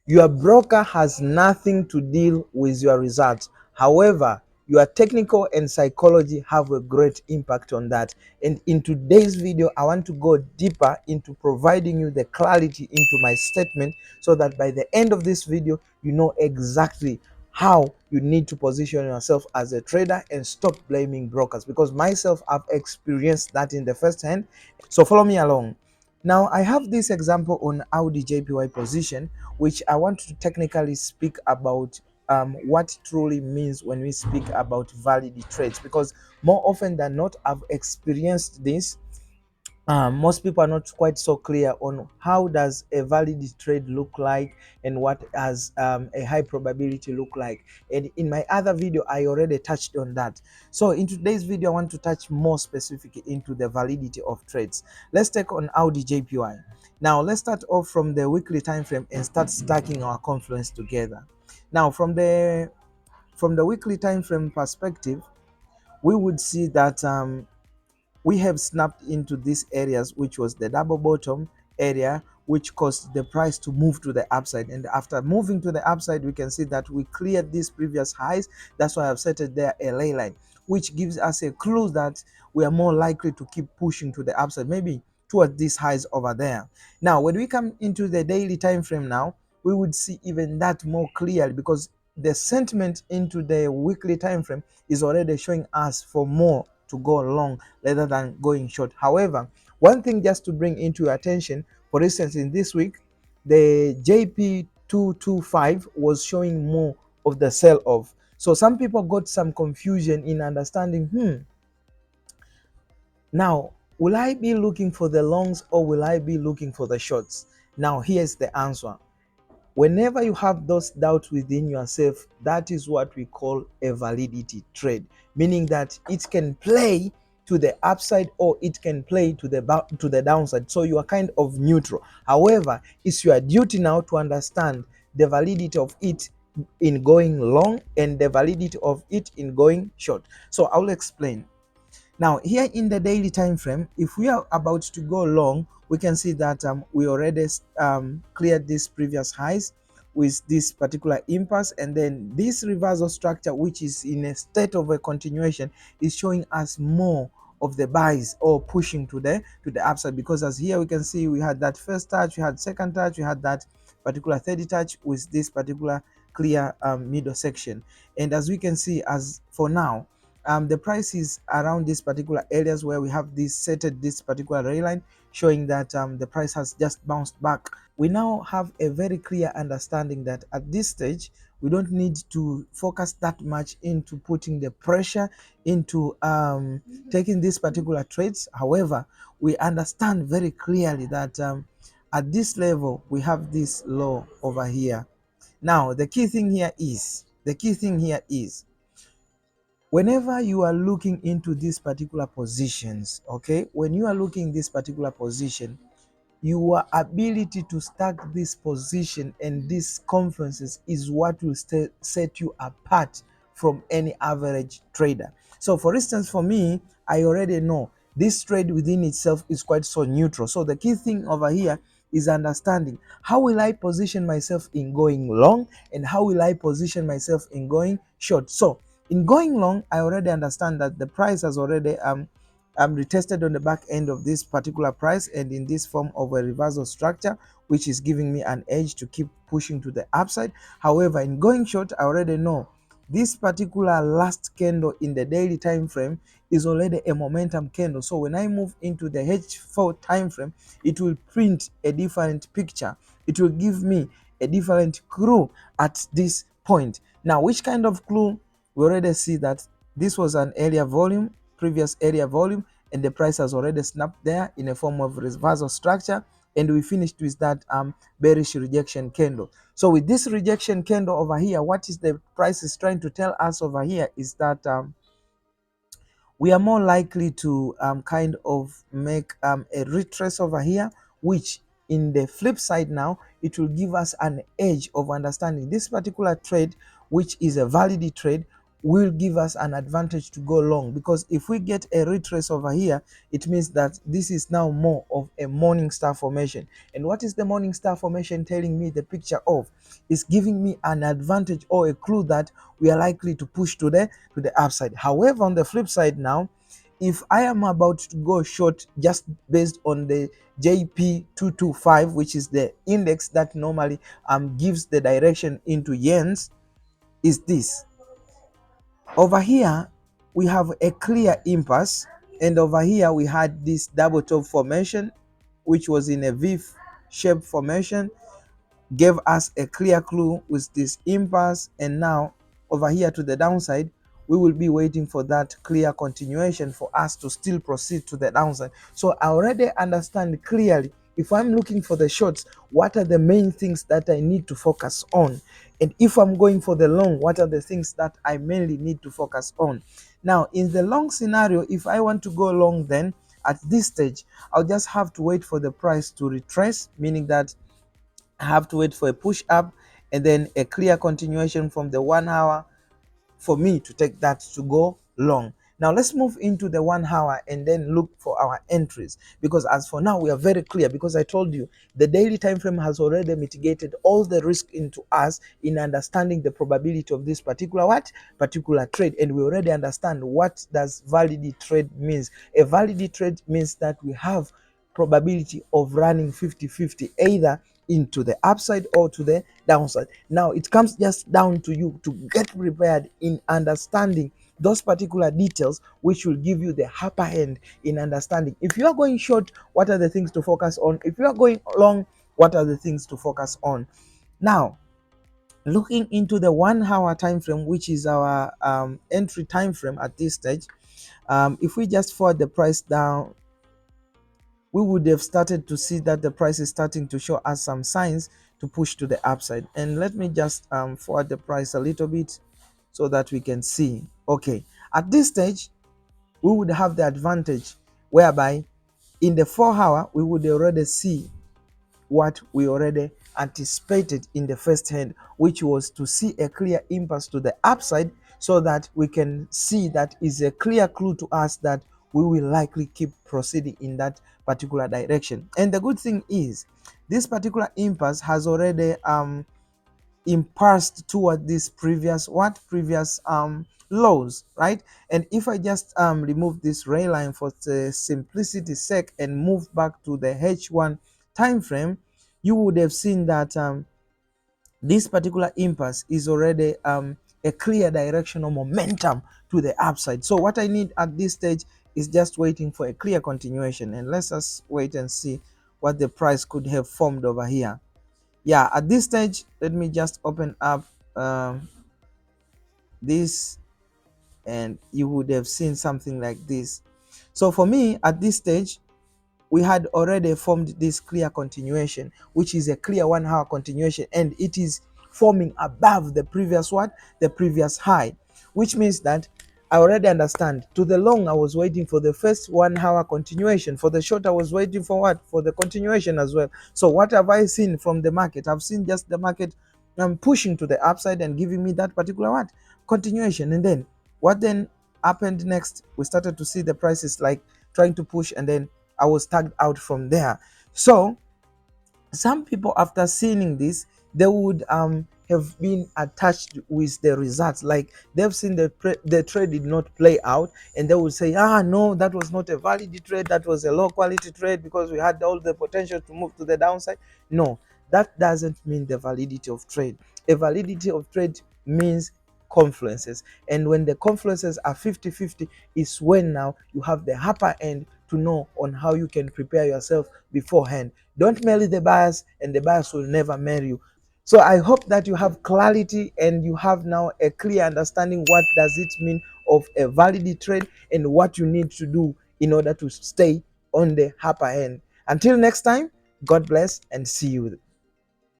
Your broker has nothing to deal with your results. However, your technical and psychology have a great impact on that. And in today's video, I want to go deeper into providing you the clarity into my statement so that by the end of this video, you know exactly how you need to position yourself as a trader and stop blaming brokers, because myself, I've experienced that in the first hand. So follow me along. Now I have this example on Audi JPY position, which I want to technically speak about what truly means when we speak about valid trades, because more often than not I've experienced this. Most people are not quite so clear on how does a valid trade look like and what does a high probability look like. And in my other video, I already touched on that. So in today's video, I want to touch more specifically into the validity of trades. Let's take on Audi JPY. Now let's start off from the weekly time frame and start stacking our confluence together. Now from the weekly time frame perspective, we would see that we have snapped into these areas, which was the double bottom area, which caused the price to move to the upside. And after moving to the upside, we can see that we cleared these previous highs. That's why I've set it there a ley line, which gives us a clue that we are more likely to keep pushing to the upside, maybe towards these highs over there. Now when we come into the daily time frame now, we would see even that more clearly, because the sentiment into the weekly time frame is already showing us for more to go long rather than going short. However, one thing just to bring into your attention, for instance, in this week, the JP225 was showing more of the sell off. So some people got some confusion in understanding, now will I be looking for the longs or will I be looking for the shorts? Now here's the answer. Whenever you have those doubts within yourself, that is what we call a validity trade, meaning that it can play to the upside or it can play to the downside. So you are kind of neutral. However, it's your duty now to understand the validity of it in going long and the validity of it in going short. So I'll explain. Now here in the daily time frame, if we are about to go long, we can see that we already cleared these previous highs with this particular impasse, and then this reversal structure, which is in a state of a continuation, is showing us more of the buys or pushing to the upside, because as here we can see we had that first touch, we had second touch, we had that particular third touch with this particular clear middle section. And as we can see, as for now, the price is around these particular areas where we have this particular ray line showing that the price has just bounced back. We now have a very clear understanding that at this stage we don't need to focus that much into putting the pressure into taking these particular trades. However, we understand very clearly that at this level we have this low over here. Now the key thing here is whenever you are looking into these particular positions, okay, when you are looking this particular position, your ability to stack this position and these conferences is what will set you apart from any average trader. So for instance, for me, I already know this trade within itself is quite so neutral. So the key thing over here is understanding how will I position myself in going long and how will I position myself in going short. So in going long, I already understand that the price has already retested on the back end of this particular price and in this form of a reversal structure, which is giving me an edge to keep pushing to the upside. However, in going short, I already know this particular last candle in the daily time frame is already a momentum candle. So when I move into the H4 time frame, it will print a different picture. It will give me a different clue at this point. Now, which kind of clue? We already see that this was an area volume, previous area volume, and the price has already snapped there in a form of reversal structure, and we finished with that bearish rejection candle. So with this rejection candle over here, what is the price is trying to tell us over here is that we are more likely to kind of make a retrace over here, which in the flip side now, it will give us an edge of understanding this particular trade, which is a valid trade, will give us an advantage to go long, because if we get a retrace over here, it means that this is now more of a morning star formation. And what is the morning star formation telling me the picture of? It's giving me an advantage or a clue that we are likely to push to the upside. However, on the flip side now, if I am about to go short just based on the JP225, which is the index that normally gives the direction into yens, is this. Over here, we have a clear impasse, and over here we had this double top formation, which was in a V shape formation, gave us a clear clue with this impasse. And now over here to the downside, we will be waiting for that clear continuation for us to still proceed to the downside. So I already understand clearly, if I'm looking for the shorts, what are the main things that I need to focus on? And if I'm going for the long, what are the things that I mainly need to focus on? Now, in the long scenario, if I want to go long, then at this stage, I'll just have to wait for the price to retrace, meaning that I have to wait for a push up and then a clear continuation from the 1 hour for me to take that to go long. Now let's move into the 1 hour and then look for our entries, because as for now we are very clear, because I told you the daily time frame has already mitigated all the risk into us in understanding the probability of this particular trade. And we already understand what does validity trade means. A validity trade means that we have probability of running 50-50, either into the upside or to the downside. Now it comes just down to you to get prepared in understanding those particular details, which will give you the upper hand in understanding. If you are going short, what are the things to focus on? If you are going long, what are the things to focus on? Now, looking into the 1 hour time frame, which is our entry time frame at this stage, if we just forward the price down, we would have started to see that the price is starting to show us some signs to push to the upside. And let me just forward the price a little bit so that we can see. Okay, at this stage we would have the advantage whereby in the 4 hour we would already see what we already anticipated in the first hand, which was to see a clear impulse to the upside, so that we can see that is a clear clue to us that we will likely keep proceeding in that particular direction. And the good thing is this particular impulse has already impulsed toward this previous lows, right? And if I just remove this ray line for the simplicity's sake and move back to the H1 time frame, you would have seen that this particular impulse is already a clear directional momentum to the upside. So what I need at this stage is just waiting for a clear continuation, and let's just wait and see what the price could have formed over here. Yeah, at this stage, let me just open up this, and you would have seen something like this. So for me at this stage, we had already formed this clear continuation, which is a clear 1 hour continuation, and it is forming above the previous the previous high, which means that I already understand. To the long, I was waiting for the first 1 hour continuation. For the short, I was waiting for what? For the continuation as well. So what have I seen from the market? I've seen just the market pushing to the upside and giving me that particular continuation. And then what then happened next? We started to see the prices like trying to push, and then I was tagged out from there. So some people, after seeing this, they would have been attached with the results, like they've seen the trade did not play out, and they would say, no, that was not a valid trade, that was a low quality trade, because we had all the potential to move to the downside. No, that doesn't mean the validity of trade. A validity of trade means confluences, and when the confluences are 50-50 is when now you have the upper end to know on how you can prepare yourself beforehand. Don't marry the buyers, and the buyers will never marry you. So I hope that you have clarity and you have now a clear understanding what does it mean of a valid trade and what you need to do in order to stay on the upper end. Until next time, God bless and see you.